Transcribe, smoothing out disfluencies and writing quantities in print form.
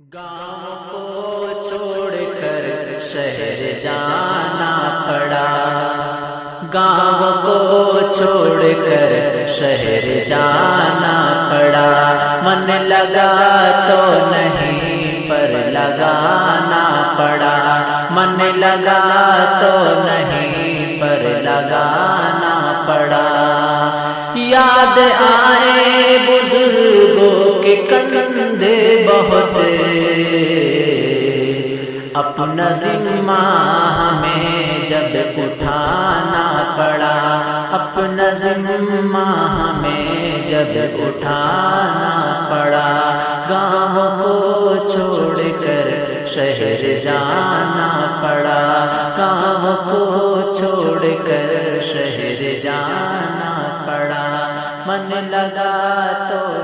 گاؤں کو چھوڑ کر شہر جانا پڑا، گاؤں کو چھوڑ کر شہر جانا پڑا، من لگا تو نہیں پر لگانا پڑا، من لگا تو نہیں پر لگانا پڑا۔ یاد آئے بزرگوں کے کندھے بہت، اپنا ذمہ ہمیں جب اٹھانا پڑا، اپنا ذمہ ہمیں جب اٹھانا پڑا۔ گاؤں کو چھوڑ کر شہر جانا پڑا، گاؤں کو چھوڑ کر شہر جانا پڑا، من لگا تو